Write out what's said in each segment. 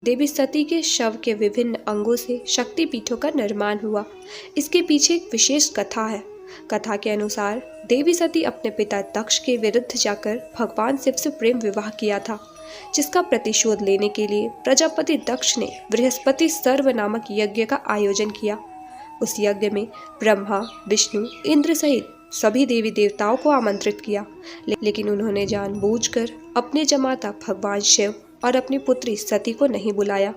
देवी सती के शव के विभिन्न अंगों से शक्तिपीठों का निर्माण हुआ। इसके पीछे एक विशेष कथा है। कथा के अनुसार देवी सती अपने पिता दक्ष के विरुद्ध जाकर भगवान शिव से प्रेम विवाह किया था, जिसका प्रतिशोध लेने के लिए प्रजापति दक्ष ने बृहस्पति सर्व नामक यज्ञ का आयोजन किया। उस यज्ञ में ब्रह्मा, विष्णु, इंद्र सहित सभी देवी देवताओं को आमंत्रित किया, लेकिन उन्होंने जानबूझकर अपने जमाता भगवान शिव और अपनी पुत्री सती को नहीं बुलाया।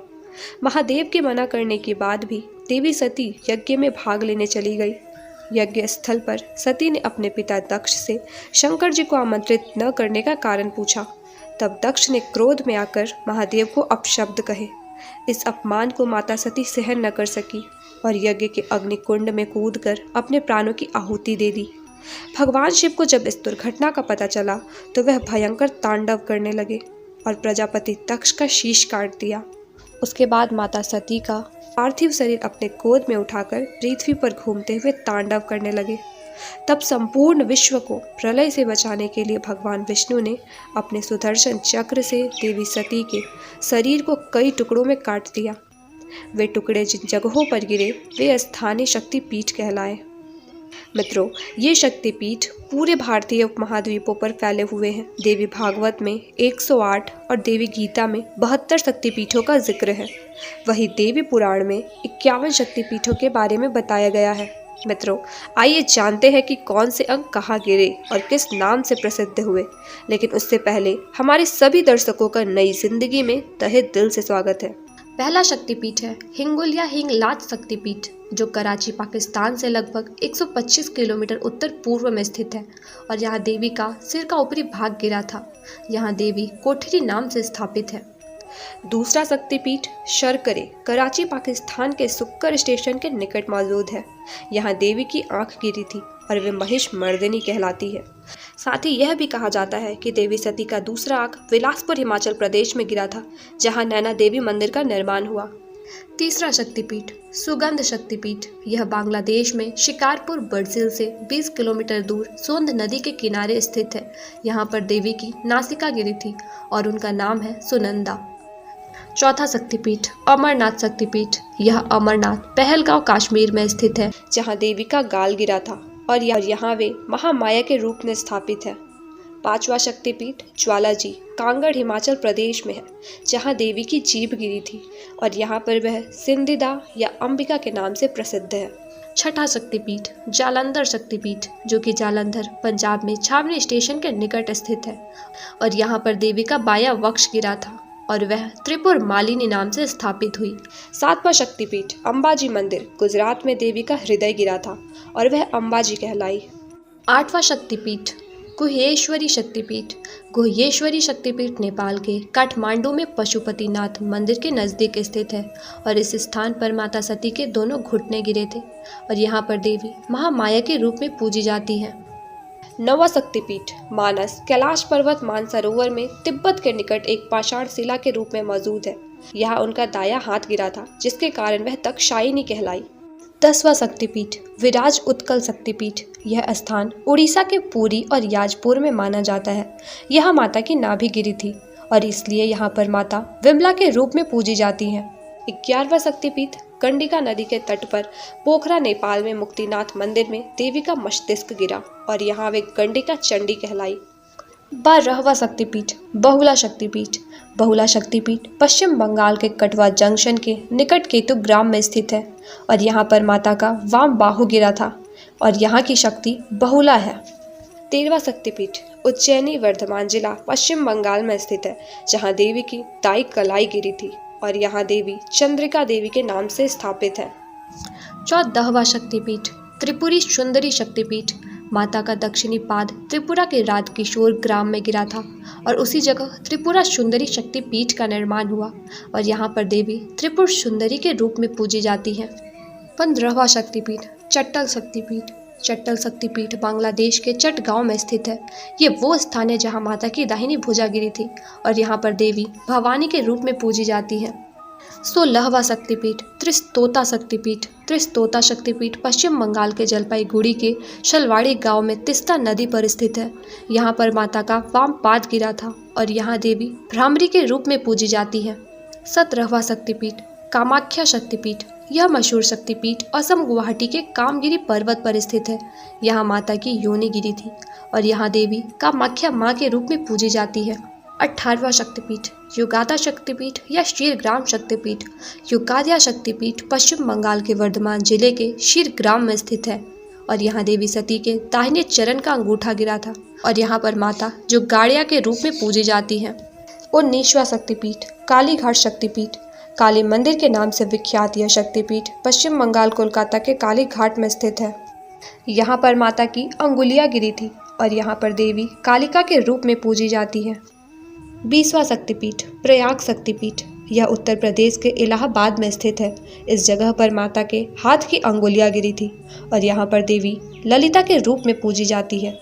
महादेव के मना करने के बाद भी देवी सती यज्ञ में भाग लेने चली गई। यज्ञ स्थल पर सती ने अपने पिता दक्ष से शंकर जी को आमंत्रित न करने का कारण पूछा। तब दक्ष ने क्रोध में आकर महादेव को अपशब्द कहे। इस अपमान को माता सती सहन न कर सकी और यज्ञ के अग्निकुंड में कूदकर अपने प्राणों की आहुति दे दी। भगवान शिव को जब इस दुर्घटना का पता चला तो वह भयंकर तांडव करने लगे और प्रजापति दक्ष का शीश काट दिया। उसके बाद माता सती का पार्थिव शरीर अपने गोद में उठाकर पृथ्वी पर घूमते हुए तांडव करने लगे। तब संपूर्ण विश्व को प्रलय से बचाने के लिए भगवान विष्णु ने अपने सुदर्शन चक्र से देवी सती के शरीर को कई टुकड़ों में काट दिया। वे टुकड़े जिन जगहों पर गिरे वे स्थानीय शक्तिपीठ कहलाए। मित्रों, ये शक्तिपीठ पूरे भारतीय उपमहाद्वीपों पर फैले हुए हैं। देवी भागवत में 108 और देवी गीता में 72 शक्तिपीठों का जिक्र है। वहीं देवी पुराण में 51 शक्तिपीठों के बारे में बताया गया है। मित्रों, आइए जानते हैं कि कौन से अंग कहाँ गिरे और किस नाम से प्रसिद्ध हुए। लेकिन उससे पहले हमारे सभी दर्शकों का नई जिंदगी में तहे दिल से स्वागत है। पहला शक्तिपीठ है हिंगुल या हिंगलाज शक्तिपीठ, जो कराची पाकिस्तान से लगभग 125 किलोमीटर उत्तर पूर्व में स्थित है और यहाँ देवी का सिर का ऊपरी भाग गिरा था। यहाँ देवी कोठरी नाम से स्थापित है। दूसरा शक्तिपीठ शर्करे कराची पाकिस्तान के सुक्कर स्टेशन के निकट मौजूद है। यहाँ देवी की आंख गिरी थी और वे महिष मर्दिनी कहलाती है। साथ ही यह भी कहा जाता है कि देवी सती का दूसरा आंख बिलासपुर हिमाचल प्रदेश में गिरा था, जहाँ नैना देवी मंदिर का निर्माण हुआ। तीसरा शक्तिपीठ सुगंध शक्तिपीठ, यह बांग्लादेश में शिकारपुर बर्जिल से 20 किलोमीटर दूर सोंद नदी के किनारे स्थित है। यहाँ पर देवी की नासिका गिरी थी और उनका नाम है सुनंदा। चौथा शक्तिपीठ अमरनाथ शक्तिपीठ, यह अमरनाथ पहलगांव कश्मीर में स्थित है, जहाँ देवी का गाल गिरा था और यहाँ वे महामाया के रूप में स्थापित है। पांचवा शक्तिपीठ ज्वालाजी कांगड़ हिमाचल प्रदेश में है, जहाँ देवी की जीभ गिरी थी और यहाँ पर वह सिंधिदा या अंबिका के नाम से प्रसिद्ध है। छठा शक्तिपीठ जालंधर शक्तिपीठ, जो कि जालंधर पंजाब में छावनी स्टेशन के निकट स्थित है और यहाँ पर देवी का बायां वक्ष गिरा था और वह त्रिपुर मालिनी नाम से स्थापित हुई। सातवां शक्तिपीठ अंबाजी मंदिर गुजरात में देवी का हृदय गिरा था और वह अंबाजी कहलाई। आठवां शक्तिपीठ गुह्येश्वरी शक्तिपीठ, गुह्येश्वरी शक्तिपीठ नेपाल के काठमांडू में पशुपतिनाथ मंदिर के नज़दीक स्थित है और इस स्थान पर माता सती के दोनों घुटने गिरे थे और यहाँ पर देवी महामाया के रूप में पूजी जाती है। नवा शक्तिपीठ मानस कैलाश पर्वत मानसरोवर में तिब्बत के निकट एक पाषाण शिला के रूप में मौजूद है। यहाँ उनका दायां हाथ गिरा था, जिसके कारण वह तक्षायिनी कहलाई। 10वां शक्तिपीठ विराज उत्कल शक्तिपीठ, यह स्थान उड़ीसा के पुरी और याजपुर में माना जाता है। यहाँ माता की नाभि गिरी थी और इसलिए यहाँ पर माता विमला के रूप में पूजी जाती हैं। 11वां शक्तिपीठ गंडिका नदी के तट पर पोखरा नेपाल में मुक्तिनाथ मंदिर में देवी का मस्तिष्क गिरा और यहाँ वे गंडिका चंडी कहलाई। 12वां शक्तिपीठ बहुला शक्तिपीठ, बहुला शक्तिपीठ पश्चिम बंगाल के कटवा जंक्शन के निकट केतु ग्राम में स्थित है और यहाँ पर माता का वाम बाहु गिरा था और यहाँ की शक्ति बहुला है। 13वां शक्तिपीठ उज्जैनी वर्धमान जिला पश्चिम बंगाल में स्थित है, जहाँ देवी की दाई कलाई गिरी थी और यहाँ देवी चंद्रिका देवी के नाम से स्थापित है। 14वां शक्तिपीठ त्रिपुरी सुंदरी शक्तिपीठ, माता का दक्षिणी पाद त्रिपुरा के राजकिशोर ग्राम में गिरा था और उसी जगह त्रिपुरा सुंदरी शक्तिपीठ का निर्माण हुआ और यहाँ पर देवी त्रिपुर सुंदरी के रूप में पूजी जाती है। 15वां शक्तिपीठ चट्टल शक्तिपीठ, चट्टल शक्तिपीठ बांग्लादेश के चटगांव में स्थित है। ये वो स्थान है जहाँ माता की दाहिनी भुजा गिरी थी और यहाँ पर देवी भवानी के रूप में पूजी जाती है। 16वां शक्तिपीठ त्रिस्तोता शक्तिपीठ, त्रिस्तोता शक्तिपीठ पश्चिम बंगाल के जलपाईगुड़ी के शलवाड़ी गांव में तिस्ता नदी पर स्थित है। यहाँ पर माता का वाम पाद गिरा था और यहाँ देवी भ्रामरी के रूप में पूजी जाती है। 17वां शक्तिपीठ कामाख्या शक्तिपीठ। यह मशहूर शक्तिपीठ असम गुवाहाटी के कामगिरी पर्वत पर स्थित है। यहाँ माता की योनि गिरी थी और यहाँ देवी कामाख्या माँ के रूप में पूजी जाती है। 18वां शक्तिपीठ युगादा शक्तिपीठ या शीरग्राम शक्तिपीठ। युगादा शक्तिपीठ पश्चिम बंगाल के वर्धमान जिले के शीरग्राम में स्थित है और यहाँ देवी सती के दाहिने चरण का अंगूठा गिरा था और यहाँ पर माता जो गाड़िया के रूप में पूजी जाती है। 19वां शक्तिपीठ कालीघाट शक्तिपीठ। काली मंदिर के नाम से विख्यात यह शक्तिपीठ पश्चिम बंगाल कोलकाता के कालीघाट में स्थित है। यहाँ पर माता की अंगुलियाँ गिरी थी और यहाँ पर देवी कालिका के रूप में पूजी जाती है। 20वां शक्तिपीठ प्रयाग शक्तिपीठ। यह उत्तर प्रदेश के इलाहाबाद में स्थित है। इस जगह पर माता के हाथ की अंगुलियाँ गिरी थी और यहाँ पर देवी ललिता के रूप में पूजी जाती है।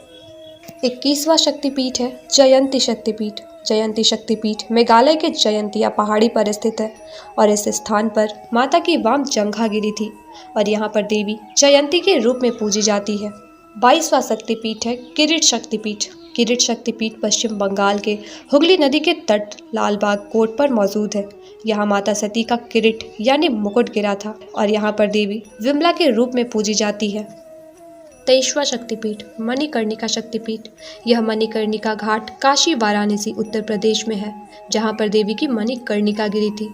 21वां शक्तिपीठ है जयंती शक्तिपीठ। जयंती शक्तिपीठ मेघालय के जयंतिया पहाड़ी पर स्थित है और इस स्थान पर माता की वाम जंघा गिरी थी और यहाँ पर देवी जयंती के रूप में पूजी जाती है। 22वां शक्तिपीठ है किरीट शक्तिपीठ। किरीट शक्तिपीठ पश्चिम बंगाल के हुगली नदी के तट लालबाग कोट पर मौजूद है। यहाँ माता सती का किरीट यानी मुकुट गिरा था और यहाँ पर देवी विमला के रूप में पूजी जाती है। 23वां शक्तिपीठ मणिकर्णिका शक्तिपीठ। यह मणिकर्णिका घाट काशी वाराणसी उत्तर प्रदेश में है जहाँ पर देवी की मणिकर्णिका गिरी थी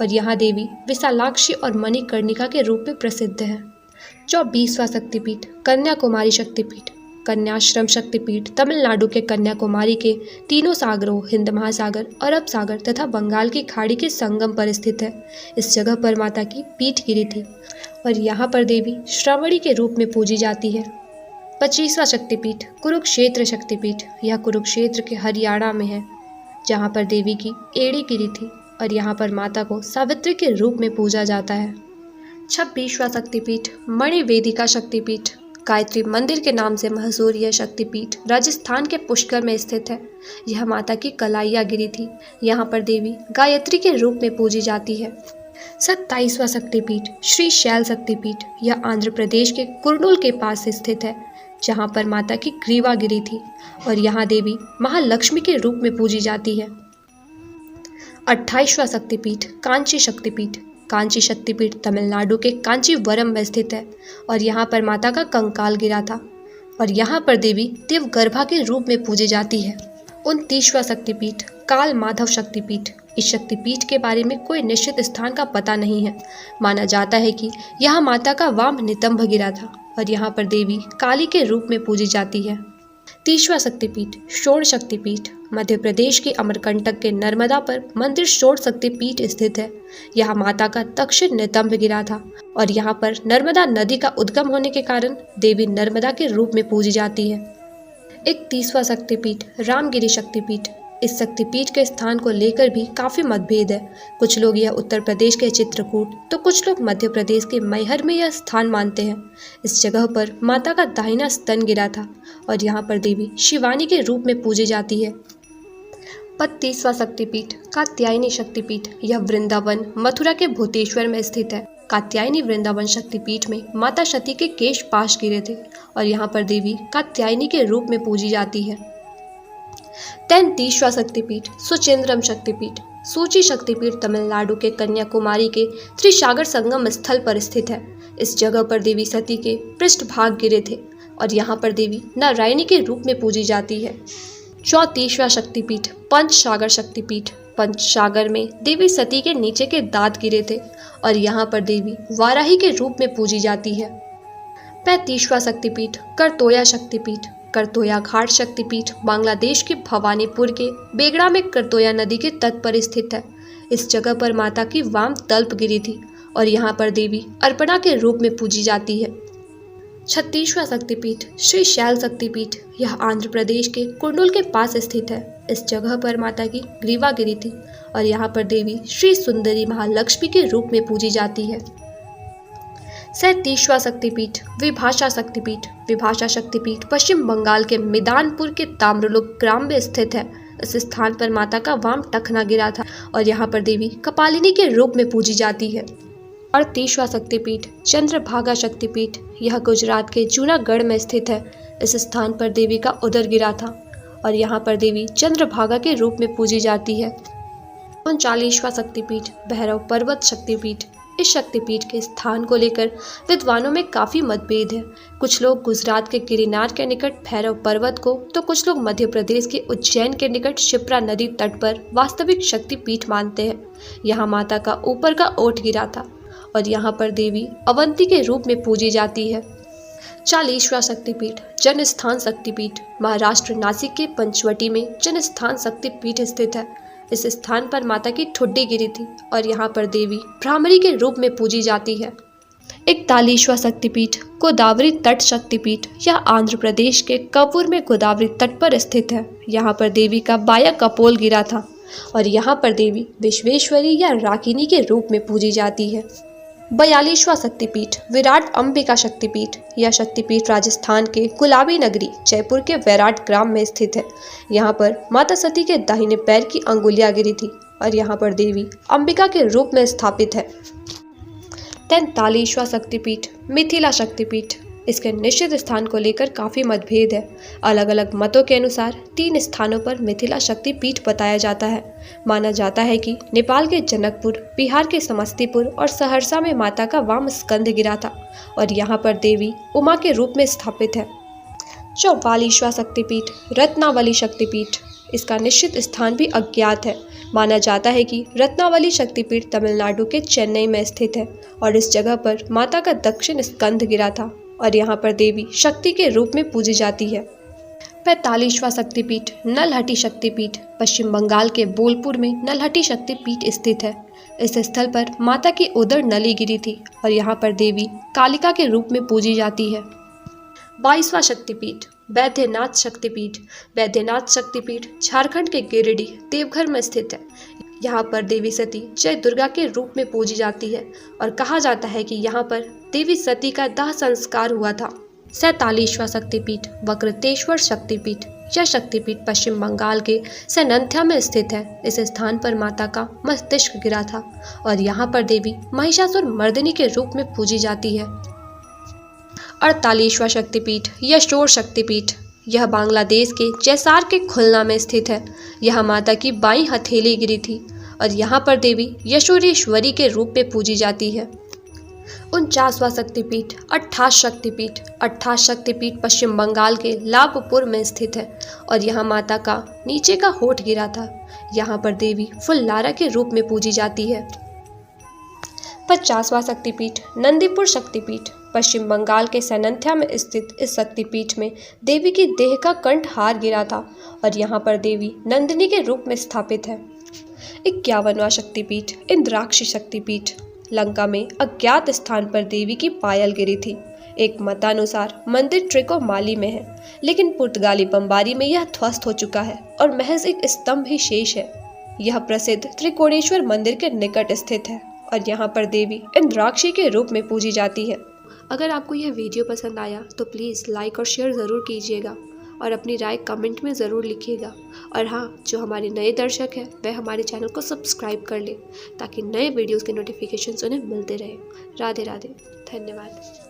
और यहाँ देवी विशालाक्षी और मणिकर्णिका के रूप में प्रसिद्ध है। 24वां शक्तिपीठ कन्याकुमारी शक्तिपीठ। कन्याश्रम शक्तिपीठ तमिलनाडु के कन्याकुमारी के तीनों सागरों हिंद महासागर, अरब सागर तथा बंगाल की खाड़ी के संगम पर स्थित है। इस जगह पर माता की पीठ गिरी थी और यहाँ पर देवी श्रावणी के रूप में पूजी जाती है। 25वां शक्तिपीठ कुरुक्षेत्र शक्तिपीठ। यह कुरुक्षेत्र के हरियाणा में है जहाँ पर देवी की एड़ी गिरी थी और यहाँ पर माता को सावित्री के रूप में पूजा जाता है। 26वां शक्तिपीठ मणिवेदिका शक्तिपीठ। गायत्री मंदिर के नाम से मशहूर यह शक्तिपीठ राजस्थान के पुष्कर में स्थित है। यह माता की कलाइयाँ गिरी थी। यहाँ पर देवी गायत्री के रूप में पूजी जाती है। 27वां शक्तिपीठ श्री शैल शक्तिपीठ। यह आंध्र प्रदेश के कुर्नूल के पास स्थित है जहाँ पर माता की ग्रीवा गिरी थी और यहाँ देवी महालक्ष्मी के रूप में पूजी जाती है। 28वां शक्तिपीठ कांची शक्तिपीठ। कांची शक्तिपीठ तमिलनाडु के कांचीवरम में स्थित है और यहाँ पर माता का कंकाल गिरा था और यहाँ पर देवी देवगर्भा के रूप में पूजी जाती है। 29वां शक्तिपीठ काल माधव शक्तिपीठ। इस शक्तिपीठ के बारे में कोई निश्चित स्थान का पता नहीं है। माना जाता है कि यहाँ माता का वाम नितंब गिरा था और यहाँ पर देवी काली के रूप में पूजी जाती है। 30वां शक्तिपीठ शोण शक्तिपीठ। मध्य प्रदेश के अमरकंटक के नर्मदा पर मंदिर शोण शक्तिपीठ स्थित है। यहाँ माता का दक्षिण नितंब गिरा था और यहाँ पर नर्मदा नदी का उद्गम होने के कारण देवी नर्मदा के रूप में पूजी जाती है। 31वां शक्तिपीठ रामगिरी शक्तिपीठ। इस शक्तिपीठ के स्थान को लेकर भी काफ़ी मतभेद है। कुछ लोग यह उत्तर प्रदेश के चित्रकूट तो कुछ लोग मध्य प्रदेश के मैहर में यह स्थान मानते हैं। इस जगह पर माता का दाहिना स्तन गिरा था और यहाँ पर देवी शिवानी के रूप में पूजी जाती है। 32वां शक्तिपीठ कात्यायनी शक्तिपीठ। यह वृंदावन मथुरा के भूतेश्वर में स्थित है। कात्यायनी वृंदावन शक्तिपीठ में माता सती के केश पाश गिरे थे और यहाँ पर देवी कात्यायनी के रूप में पूजी जाती है। 33वां शक्तिपीठ सुचेंद्रम शक्तिपीठ। सूची शक्तिपीठ तमिलनाडु के कन्याकुमारी के त्रिसागर संगम स्थल पर स्थित है। इस जगह पर देवी सती के पृष्ठभाग गिरे थे और यहाँ पर देवी नारायणी के रूप में पूजी जाती है। 34वां शक्तिपीठ पंचसागर शक्तिपीठ। पंचसागर में देवी सती के नीचे के दांत गिरे थे और यहाँ पर देवी वाराही के रूप में पूजी जाती है। 35वां शक्तिपीठ करतोया शक्तिपीठ। करतोया घाट शक्तिपीठ बांग्लादेश के भवानीपुर के बेगड़ा में करतोया नदी के तट पर स्थित है। इस जगह पर माता की वाम तल्प गिरी थी और यहाँ पर देवी अर्पणा के रूप में पूजी जाती है। 36वां शक्तिपीठ श्री शैल शक्तिपीठ। यह आंध्र प्रदेश के कुर्नूल के पास स्थित है। इस जगह पर माता की ग्रीवा गिरी थी और यहाँ पर देवी श्री सुंदरी महालक्ष्मी के रूप में पूजी जाती है। 37वां शक्तिपीठ विभाषा शक्तिपीठ। विभाषा शक्तिपीठ पश्चिम बंगाल के मिदानपुर के ताम्रलुक ग्राम में स्थित है। इस स्थान पर माता का वाम टखना गिरा था और यहाँ पर देवी कपालिनी के रूप में पूजी जाती है। 38वां शक्तिपीठ चंद्रभागा शक्तिपीठ। यह गुजरात के जूनागढ़ में स्थित है। इस स्थान पर देवी का उदर गिरा था और यहाँ पर देवी चंद्रभागा के रूप में पूजी जाती है। 39वां शक्तिपीठ भैरव पर्वत शक्तिपीठ। इस शक्तिपीठ के स्थान को लेकर विद्वानों में काफ़ी मतभेद है। कुछ लोग गुजरात के गिरिनार के निकट भैरव पर्वत को, तो कुछ लोग मध्य प्रदेश के उज्जैन के निकट शिप्रा नदी तट पर वास्तविक शक्तिपीठ मानते हैं। यहाँ माता का ऊपर का ओट गिरा था और यहाँ पर देवी अवंती के रूप में पूजी जाती है। 40वां शक्तिपीठ जनस्थान शक्तिपीठ। महाराष्ट्र नासिक के पंचवटी में जनस्थान शक्तिपीठ स्थित है। इस स्थान पर माता की ठुड्डी गिरी थी और यहाँ पर देवी भ्रामरी के रूप में पूजी जाती है। 41वां शक्तिपीठ गोदावरी तट शक्तिपीठ। यह आंध्र प्रदेश के कपूर में गोदावरी तट पर स्थित है। यहाँ पर देवी का बाया कपोल गिरा था और यहाँ पर देवी विश्वेश्वरी या राकिनी के रूप में पूजी जाती है। 42वां शक्तिपीठ विराट अंबिका शक्तिपीठ। यह शक्तिपीठ राजस्थान के गुलाबी नगरी जयपुर के वैराट ग्राम में स्थित है। यहाँ पर माता सती के दाहिने पैर की अंगुलियां गिरी थी और यहाँ पर देवी अंबिका के रूप में स्थापित है। 43वां शक्तिपीठ मिथिला शक्तिपीठ। इसके निश्चित स्थान को लेकर काफ़ी मतभेद है। अलग अलग मतों के अनुसार 3 स्थानों पर मिथिला शक्तिपीठ बताया जाता है। माना जाता है कि नेपाल के जनकपुर, बिहार के समस्तीपुर और सहरसा में माता का वाम स्कंद गिरा था और यहाँ पर देवी उमा के रूप में स्थापित है। 44वां शक्तिपीठ रत्नावली शक्तिपीठ। इसका निश्चित स्थान भी अज्ञात है। माना जाता है कि रत्नावली शक्तिपीठ तमिलनाडु के चेन्नई में स्थित है और इस जगह पर माता का दक्षिण स्कंद गिरा था और यहाँ पर देवी शक्ति के रूप में पूजी जाती है। 45वां शक्तिपीठ नलहटी शक्तिपीठ। पश्चिम बंगाल के बोलपुर में नलहटी शक्तिपीठ स्थित है। इस स्थल पर माता की उदर नली गिरी थी और यहाँ पर देवी कालिका के रूप में पूजी जाती है। 22वां शक्तिपीठ वैद्यनाथ शक्तिपीठ। वैद्यनाथ शक्तिपीठ झारखंड के गिरिडीह देवघर में स्थित है। यहाँ पर देवी सती जय दुर्गा के रूप में पूजी जाती है और कहा जाता है कि यहाँ पर देवी सती का दाह संस्कार हुआ था। 47वां शक्तिपीठ वक्रतेश्वर शक्तिपीठ। यह शक्तिपीठ पश्चिम बंगाल के सैनंथ्या में स्थित है। इस स्थान पर माता का मस्तिष्क गिरा था और यहाँ पर देवी महिषासुर मर्दिनी के रूप में पूजी जाती है। 48वां शक्तिपीठ यशोर शक्तिपीठ। यह बांग्लादेश के जैसार के खुलना में स्थित है। यहाँ माता की बाईं हथेली गिरी थी और यहाँ पर देवी यशोरेश्वरी के रूप में पूजी जाती है। 49वां शक्तिपीठ अट्ठास शक्तिपीठ। अट्ठास शक्तिपीठ पश्चिम बंगाल के लाभपुर में स्थित है और यहाँ माता का नीचे का होठ गिरा था। यहाँ पर देवी फुल्लारा के रूप में पूजी जाती है। 50वां शक्तिपीठ नंदीपुर शक्तिपीठ। पश्चिम बंगाल के सैनंथ्या में स्थित इस शक्तिपीठ में देवी की देह का कंठ हार गिरा था और यहाँ पर देवी नंदिनी के रूप में स्थापित है। 51वां शक्तिपीठ इंद्राक्षी शक्तिपीठ। लंका में अज्ञात स्थान पर देवी की पायल गिरी थी। एक मतानुसार मंदिर ट्रिकोमाली में है, लेकिन पुर्तगाली बमबारी में यह ध्वस्त हो चुका है और महज एक स्तंभ ही शेष है। यह प्रसिद्ध त्रिकोणेश्वर मंदिर के निकट स्थित है और यहाँ पर देवी इंद्राक्षी के रूप में पूजी जाती है। अगर आपको यह वीडियो पसंद आया तो प्लीज़ लाइक और शेयर ज़रूर कीजिएगा और अपनी राय कमेंट में ज़रूर लिखिएगा। और हाँ, जो हमारे नए दर्शक हैं वह हमारे चैनल को सब्सक्राइब कर ले ताकि नए वीडियोस के नोटिफिकेशंस उन्हें मिलते रहे। राधे राधे, धन्यवाद।